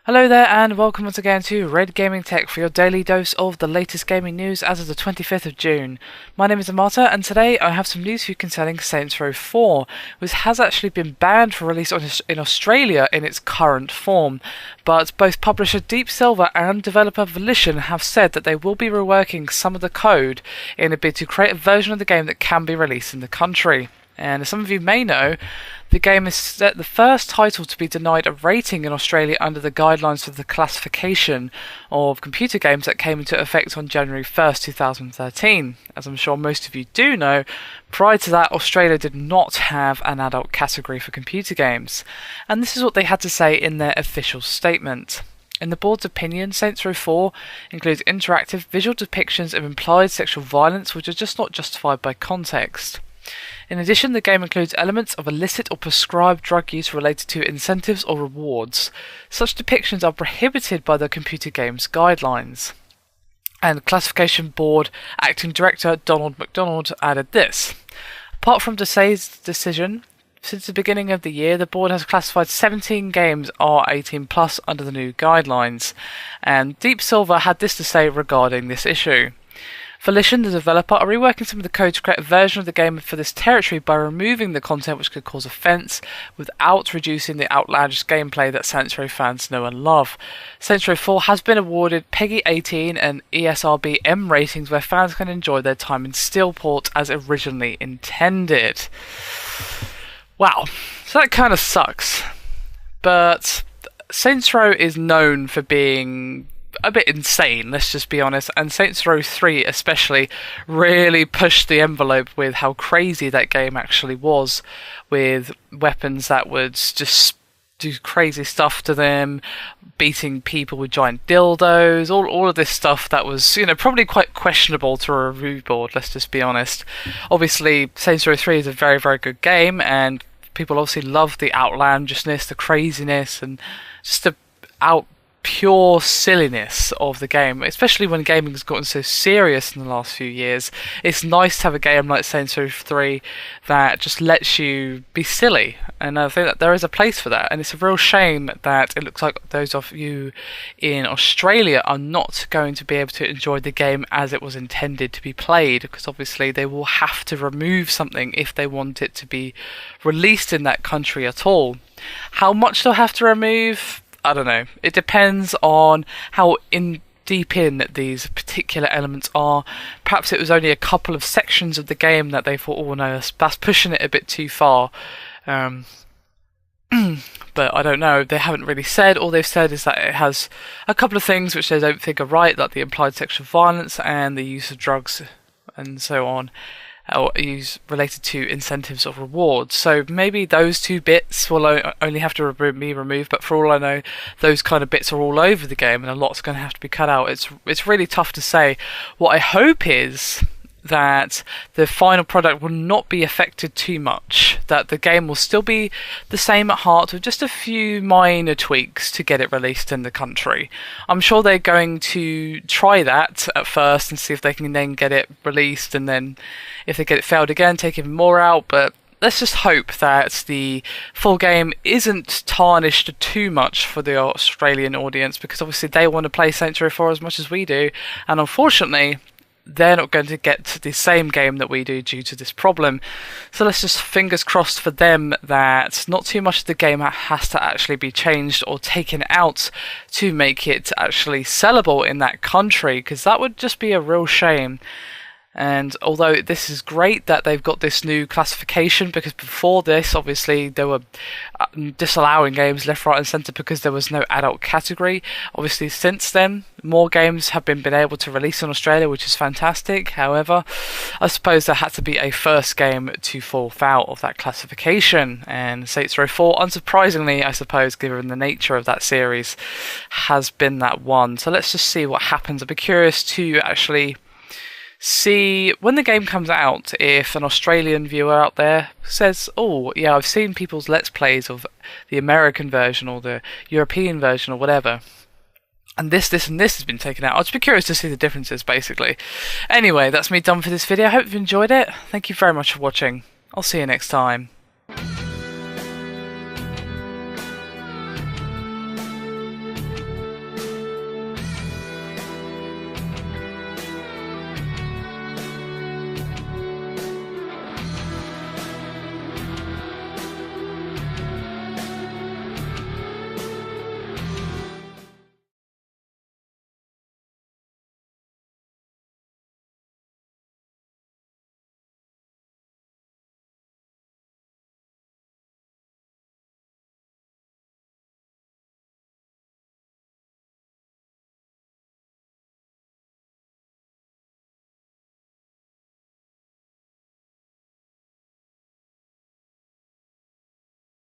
Hello there and welcome once again to Red Gaming Tech for your daily dose of the latest gaming news as of the 25th of June. My name is Amata and today I have some news for you concerning Saints Row 4, which has actually been banned for release in Australia in its current form, but both publisher Deep Silver and developer Volition have said that they will be reworking some of the code in a bid to create a version of the game that can be released in the country. And as some of you may know, the game is the first title to be denied a rating in Australia under the guidelines for the classification of computer games that came into effect on January 1st, 2013. As I'm sure most of you do know, prior to that, Australia did not have an adult category for computer games. And this is what they had to say in their official statement. In the board's opinion, Saints Row 4 includes interactive visual depictions of implied sexual violence which are just not justified by context. In addition, the game includes elements of illicit or prescribed drug use related to incentives or rewards. Such depictions are prohibited by the computer games guidelines. And Classification Board Acting Director Donald MacDonald added this. Apart from Desai's decision, since the beginning of the year, the board has classified 17 games R18+ under the new guidelines. And Deep Silver had this to say regarding this issue. Volition, the developer, are reworking some of the code to create a version of the game for this territory by removing the content which could cause offence without reducing the outlandish gameplay that Saints Row fans know and love. Saints Row 4 has been awarded PEGI 18 and ESRB M ratings where fans can enjoy their time in Steelport as originally intended. Wow, so that kind of sucks. But Saints Row is known for being a bit insane, let's just be honest, and Saints Row 3 especially really pushed the envelope with how crazy that game actually was, with weapons that would just do crazy stuff to them, beating people with giant dildos, all of this stuff that was, probably quite questionable to a review board, let's just be honest. Obviously, Saints Row 3 is a very, very good game, and people obviously love the outlandishness, the craziness, and just the pure silliness of the game, especially when gaming has gotten so serious in the last few years. It's nice to have a game like Saints Row 3 that just lets you be silly, and I think that there is a place for that, and it's a real shame that it looks like those of you in Australia are not going to be able to enjoy the game as it was intended to be played, because obviously they will have to remove something if they want it to be released in that country at all. How much they'll have to remove, I don't know. It depends on how deep in these particular elements are. Perhaps it was only a couple of sections of the game that they thought, oh no, that's pushing it a bit too far. But I don't know. They haven't really said. All they've said is that it has a couple of things which they don't think are right, like the implied sexual violence and the use of drugs and so on, or use related to incentives or rewards. So maybe those two bits will only have to be removed, but for all I know, those kind of bits are all over the game and a lot's going to have to be cut out. It's really tough to say. What I hope is that the final product will not be affected too much, that the game will still be the same at heart with just a few minor tweaks to get it released in the country. I'm sure they're going to try that at first and see if they can then get it released, and then if they get it failed again, take even more out, but let's just hope that the full game isn't tarnished too much for the Australian audience, because obviously they want to play Saints Row 4 as much as we do, and unfortunately they're not going to get the same game that we do due to this problem. So let's just fingers crossed for them that not too much of the game has to actually be changed or taken out to make it actually sellable in that country, because that would just be a real shame. And although this is great that they've got this new classification, because before this, obviously, they were disallowing games left, right and centre because there was no adult category. Obviously, since then, more games have been able to release in Australia, which is fantastic. However, I suppose there had to be a first game to fall foul of that classification. And Saints Row 4, unsurprisingly, I suppose, given the nature of that series, has been that one. So let's just see what happens. I'd be curious to actually see when the game comes out if an Australian viewer out there says, oh yeah, I've seen people's let's plays of the American version or the European version or whatever, and this and this has been taken out. I'll just be curious to see the differences, basically. Anyway, that's me done for this video. I hope you've enjoyed it. Thank you very much for watching. I'll see you next time.